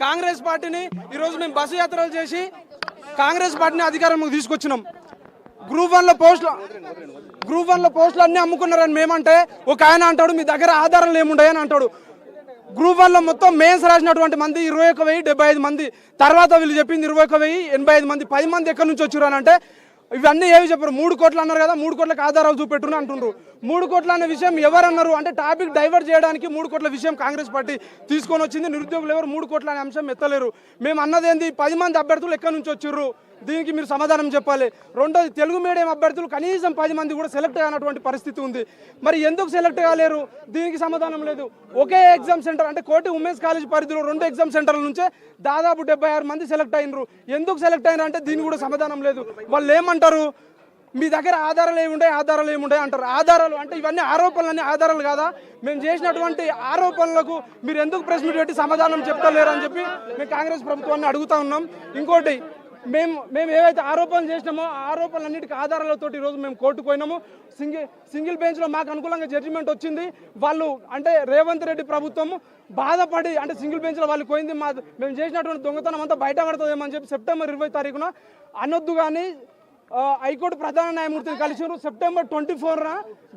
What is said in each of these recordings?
కాంగ్రెస్ పార్టీని ఈరోజు మేము బస్సు యాత్రలు చేసి కాంగ్రెస్ పార్టీని అధికారంలోకి తీసుకొచ్చినాం. గ్రూప్ వన్లో పోస్టులు అన్నీ అమ్ముకున్నారని మేమంటే ఒక ఆయన అంటాడు మీ దగ్గర ఆధారాలు ఏముంటాయని అంటాడు. గ్రూప్ వన్లో మొత్తం మెయిన్స్ రాసినటువంటి మంది 21,075 మంది, తర్వాత వీళ్ళు చెప్పింది 21,085 మంది, 10 మంది ఎక్కడి నుంచి వచ్చారు అని అంటే ఇవన్నీ ఏవి చెప్పారు. 3 కోట్లు అన్నారు కదా, 3 కోట్లకు ఆధారాలు చూపెట్టుని అంటుండ్రు. 3 కోట్ల అనే విషయం ఎవరన్నారు అంటే టాపిక్ డైవర్ట్ చేయడానికి 3 కోట్ల విషయం కాంగ్రెస్ పార్టీ తీసుకొని వచ్చింది. నిరుద్యోగులు ఎవరు 3 కోట్ల అనే అంశం ఎత్తలేరు. మేము అన్నది ఏంది, 10 మంది అభ్యర్థులు ఎక్కడి నుంచి వచ్చారు, దీనికి మీరు సమాధానం చెప్పాలి. రెండోది, తెలుగు మీడియం అభ్యర్థులు కనీసం 10 మంది కూడా సెలెక్ట్ కానటువంటి పరిస్థితి ఉంది. మరి ఎందుకు సెలెక్ట్ కాలేరు, దీనికి సమాధానం లేదు. ఒకే ఎగ్జామ్ సెంటర్ అంటే కోటి ఉమెన్స్ కాలేజ్ పరిధిలో 2 ఎగ్జామ్ సెంటర్ల నుంచే దాదాపు 76 మంది సెలెక్ట్ అయినరు. ఎందుకు సెలెక్ట్ అయినారు అంటే దీనికి కూడా సమాధానం లేదు. వాళ్ళు ఏమంటారు, మీ దగ్గర ఆధారాలు ఏముంటాయి అంటారు. ఆధారాలు అంటే ఇవన్నీ ఆరోపణలన్నీ ఆధారాలు కాదా? మేము చేసినటువంటి ఆరోపణలకు మీరు ఎందుకు ప్రెస్ మీట్ పెట్టి సమాధానం చెప్తలేరు అని చెప్పి మేము కాంగ్రెస్ ప్రభుత్వాన్ని అడుగుతా ఉన్నాం. ఇంకోటి, మేము ఏవైతే ఆరోపణలు చేసినామో ఆ ఆరోపణలన్నిటికీ ఆధారాలతో ఈరోజు మేము కోర్టుకు పోయినాము. సింగిల్ బెంచ్లో మాకు అనుకూలంగా జడ్జిమెంట్ వచ్చింది. వాళ్ళు అంటే రేవంత్ రెడ్డి ప్రభుత్వం బాధపడి అంటే సింగిల్ బెంచ్లో వాళ్ళు పోయింది మేము చేసినటువంటి దొంగతనం అంతా బయట పడుతుందేమని చెప్పి సెప్టెంబర్ 20 తారీఖున అనొద్దు కానీ హైకోర్టు ప్రధాన న్యాయమూర్తిని కలిసారు. సెప్టెంబర్ 24న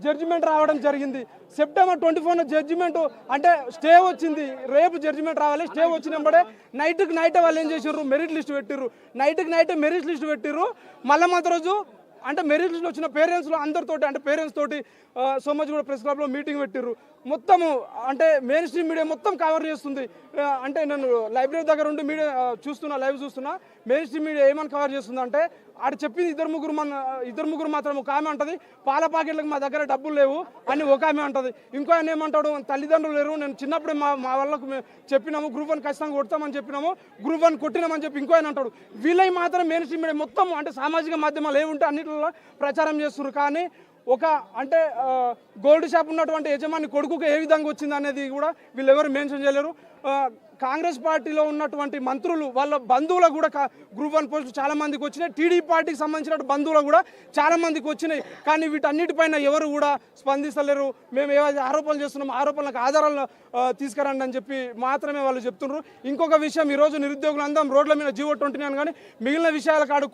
జడ్జిమెంట్ రావడం జరిగింది. సెప్టెంబర్ 24న జడ్జిమెంట్ అంటే స్టే వచ్చింది. రేపు జడ్జిమెంట్ రావాలి. స్టే వచ్చినప్పుడే నైట్కి నైట్ వాళ్ళు ఏం చేసారు, మెరిట్ లిస్ట్ పెట్టిర్రు. నైట్కి నైట్ మెరిట్ లిస్ట్ పెట్టిర్రు. మళ్ళీ రోజు అంటే మెరిట్ లిస్ట్లో వచ్చిన పేరెంట్స్లో అందరితోటి అంటే పేరెంట్స్ తోటి సోమాజిగూడ ప్రెస్ క్లబ్లో మీటింగ్ పెట్టిర్రు. మొత్తము అంటే మెయిన్ స్ట్రీమ్ మీడియా మొత్తం కవర్ చేస్తుంది. అంటే నేను లైబ్రరీ దగ్గర ఉండి మీడియా లైవ్ చూస్తున్నా. మెయిన్ స్ట్రీమ్ మీడియా ఏమని కవర్ చేస్తుంది అంటే ఆడ చెప్పింది ఇద్దరు ముగ్గురు మాత్రం ఒక ఆమె అంటది పాల ప్యాకెట్లకు మా దగ్గర డబ్బులు లేవు అని ఒక ఆమె అంటది. ఇంకో ఆయన ఏమంటాడు, తల్లిదండ్రులు లేరు, నేను చిన్నప్పుడే మా వాళ్ళకు చెప్పినాము గ్రూప్ 1 ఖచ్చితంగా కొడతామని చెప్పినాము, గ్రూప్ 1 కొట్టినామని చెప్పి ఇంకో ఆయన అంటాడు. వీళ్ళకి మాత్రం మెయిన్ స్ట్రీమ్ మీడియా మొత్తం అంటే సామాజిక మాధ్యమాలు ఏముంటే అన్నింటిలో ప్రచారం చేస్తున్నారు. కానీ ఒక అంటే గోల్డ్ షాప్ ఉన్నటువంటి యజమాని కొడుకుకు ఏ విధంగా వచ్చింది అనేది కూడా వీళ్ళు ఎవరు మెన్షన్ చేయలేరు. కాంగ్రెస్ పార్టీలో ఉన్నటువంటి మంత్రులు వాళ్ళ బంధువులకు కూడా గ్రూప్ 1 పోస్టులు చాలా మందికి వచ్చినాయి. టీడీపీ పార్టీకి సంబంధించిన బంధువులకు కూడా చాలా మందికి వచ్చినాయి. కానీ వీటన్నిటిపైన ఎవరు కూడా స్పందిస్తలేరు. మేము ఏవైతే ఆరోపణలు చేస్తున్నామో ఆరోపణలకు ఆధారాలు తీసుకురండి అని చెప్పి మాత్రమే వాళ్ళు చెప్తున్నారు. ఇంకొక విషయం, ఈరోజు నిరుద్యోగులందరం రోడ్ల మీద జీవో 29 కానీ మిగిలిన విషయాల కాడు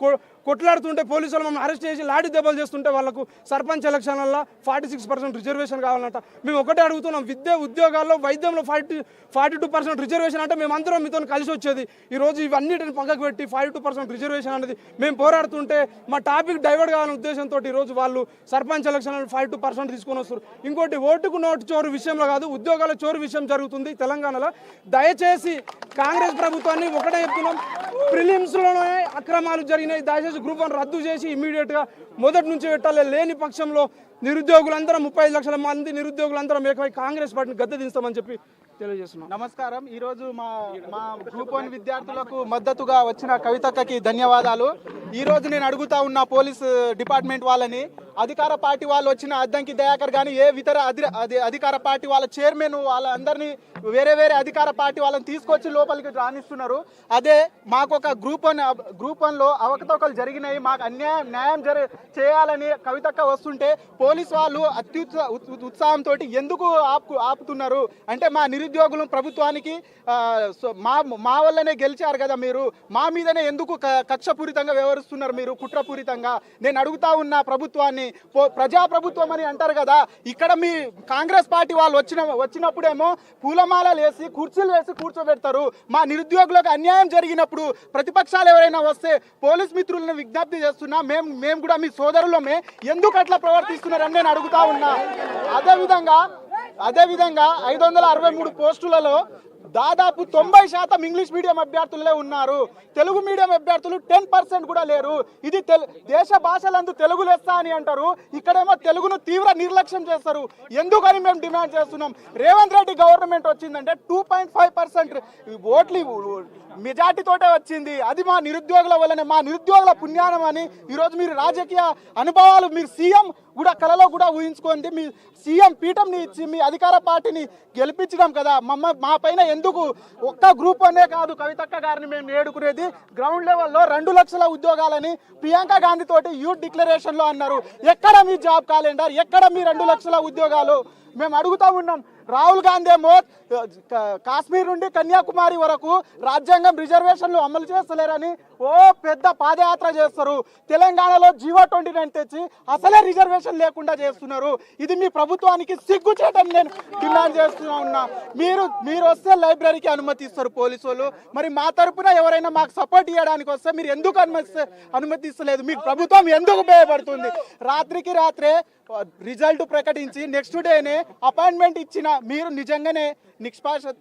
కొట్లాడుతుంటే పోలీసులు మమ్మల్ని అరెస్ట్ చేసి లాఠీ దెబ్బలు చేస్తుంటే వాళ్ళకు సర్పంచ్ ఎలక్షన్లలో 46% రిజర్వేషన్ కావాలంట. మేము ఒకటే అడుగుతున్నాం, విద్య ఉద్యోగాల్లో వైద్యంలో 42% రిజర్వేషన్ అంటే మేమందరం మీతో కలిసి వచ్చేది. ఈరోజు ఇవన్నిటిని పక్కకు పెట్టి 42% రిజర్వేషన్ అనేది మేము పోరాడుతుంటే మా టాపిక్ డైవర్ట్ కావాలనే ఉద్దేశంతో ఈరోజు వాళ్ళు సర్పంచ్ ఎలక్షన్లో 42% తీసుకొని వస్తారు. ఇంకోటి, ఓటుకు నోటు చోరు విషయంలో కాదు, ఉద్యోగాల చోరు విషయం జరుగుతుంది తెలంగాణలో. దయచేసి కాంగ్రెస్ ప్రభుత్వాన్ని ఒకటే చెప్తున్నాం, ప్రిలిమ్స్లోనే అక్రమాలు జరిగినాయి. దయచేసి గ్రూప్ 1 రద్దు చేసి ఇమీడియట్గా మొదటి నుంచి పెట్టాలి. లేని పక్షంలో నిరుద్యోగులందరం 35 లక్షల మంది నిరుద్యోగులందరం ఏకమై కాంగ్రెస్ పార్టీని గద్దె దించుతామని చెప్పి తెలియజేస్తున్నాం. నమస్కారం. ఈరోజు మా గ్రూప్ 1 విద్యార్థులకు మద్దతుగా వచ్చిన కవితక్కకి ధన్యవాదాలు. ఈరోజు నేను అడుగుతా ఉన్న పోలీస్ డిపార్ట్మెంట్ వాళ్ళని, అధికార పార్టీ వాళ్ళు వచ్చిన అద్దంకి దయాకర్ కానీ ఏ ఇతర అధికార పార్టీ వాళ్ళ చైర్మన్ వాళ్ళందరినీ వేరే అధికార పార్టీ వాళ్ళని తీసుకొచ్చి లోపలికి రాణిస్తున్నారు. అదే మాకు ఒక గ్రూప్ 1లో అవకతవకలు జరిగినాయి, మాకు న్యాయం చేయాలని కవితక్క వస్తుంటే పోలీస్ వాళ్ళు ఉత్సాహంతో ఎందుకు ఆపుతున్నారు అంటే మా నిరుద్యోగులు ప్రభుత్వానికి మా వల్లనే గెలిచారు కదా, మీరు మా మీదనే ఎందుకు కక్షపూరితంగా వ్యవహరిస్తున్నారు, మీరు కుట్రపూరితంగా. నేను అడుగుతా ఉన్న ప్రభుత్వాన్ని, ప్రజాప్రభుత్వం అని అంటారు కదా, ఇక్కడ మీ కాంగ్రెస్ పార్టీ వాళ్ళు వచ్చినప్పుడేమో పూలమాలలు వేసి కుర్చీలు వేసి కూర్చోబెడతారు. మా నిరుద్యోగులకు అన్యాయం జరిగినప్పుడు ప్రతిపక్షాలు ఎవరైనా వస్తే పోలీస్ మిత్రులను విజ్ఞప్తి చేస్తున్నా, మేము కూడా మీ సోదరులమే, ఎందుకు అట్లా ప్రవర్తిస్తున్నారని నేను అడుగుతా ఉన్నా. అదేవిధంగా 563 పోస్టులలో దాదాపు 90% ఇంగ్లీష్ మీడియం అభ్యర్థులే ఉన్నారు. తెలుగు మీడియం అభ్యర్థులు 10% కూడా లేరు. ఇది దేశ భాషలందు తెలుగు లెస్స అని అంటారు, ఇక్కడేమో తెలుగును తీవ్ర నిర్లక్ష్యం చేస్తారు. ఎందుకని మేము డిమాండ్ చేస్తున్నాం, రేవంత్ రెడ్డి గవర్నమెంట్ వచ్చిందంటే 2.5% ఓట్లు మెజార్టీతోటే వచ్చింది. అది మా నిరుద్యోగుల వల్లనే, మా నిరుద్యోగుల పుణ్యానం అని ఈరోజు మీరు రాజకీయ అనుభవాలు, మీరు సీఎం కూడా కలలో కూడా ఊహించుకోండి, మీ సీఎం పీఠంని ఇచ్చి మీ అధికార పార్టీని గెలిపించడం కదా. మా పైన ఎందుకు ఒక్క గ్రూప్ 1 కాదు కవితక్క గారిని మేము నేడుకునేది, గ్రౌండ్ లెవెల్లో 2 లక్షల ఉద్యోగాలని ప్రియాంక గాంధీ తోటి యూత్ డిక్లరేషన్లో అన్నారు. ఎక్కడ మీ జాబ్ క్యాలెండర్, ఎక్కడ మీ 2 లక్షల ఉద్యోగాలు? మేము అడుగుతా ఉన్నాం. రాహుల్ గాంధీ ఏమో కాశ్మీర్ నుండి కన్యాకుమారి వరకు రాజ్యాంగం రిజర్వేషన్లు అమలు చేస్తలేరని ఓ పెద్ద పాదయాత్ర చేస్తారు. తెలంగాణలో జీవో 29 తెచ్చి అసలే రిజర్వేషన్ లేకుండా చేస్తున్నారు. ఇది మీ ప్రభుత్వానికి సిగ్గుచేటని నేను డిమాండ్ చేస్తున్నా ఉన్నా. మీరు వస్తే లైబ్రరీకి అనుమతిస్తారు పోలీసు వాళ్ళు. మరి మా తరపున ఎవరైనా మాకు సపోర్ట్ ఇవ్వడానికి వస్తే మీరు ఎందుకు అనుమతిస్తలేదు? మీకు ప్రభుత్వం ఎందుకు భయపడుతుంది? రాత్రికి రాత్రే రిజల్ట్ ప్రకటించి నెక్స్ట్ డేనే అపాయింట్మెంట్ ఇచ్చిన మీరు నిజంగానే నిష్పాక్ష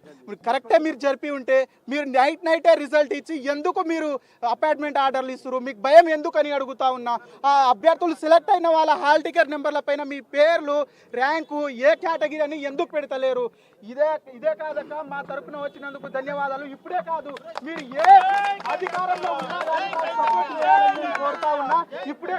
కరెక్టే మీరు జరిపి ఉంటే మీరు నైటే రిజల్ట్ ఇచ్చి ఎందుకు మీరు అపాయింట్మెంట్ ఆర్డర్లు ఇస్తారు? మీకు భయం ఎందుకు అని అడుగుతా ఉన్నా. ఆ అభ్యర్థులు సెలెక్ట్ అయిన వాళ్ళ హాల్ టికెట్ నెంబర్ల పైన మీ పేర్లు, ర్యాంకు, ఏ కేటగిరీ అని ఎందుకు పెడతలేరు? ఇదే కాదక్క, మా తరపున వచ్చినందుకు ధన్యవాదాలు. ఇప్పుడే కాదు, మీరు ఏ అధికారంలో ఉన్నా కానీ మాకు సపోర్ట్ చేయాలని నేను కోరుతా ఉన్నా. ఇప్పుడే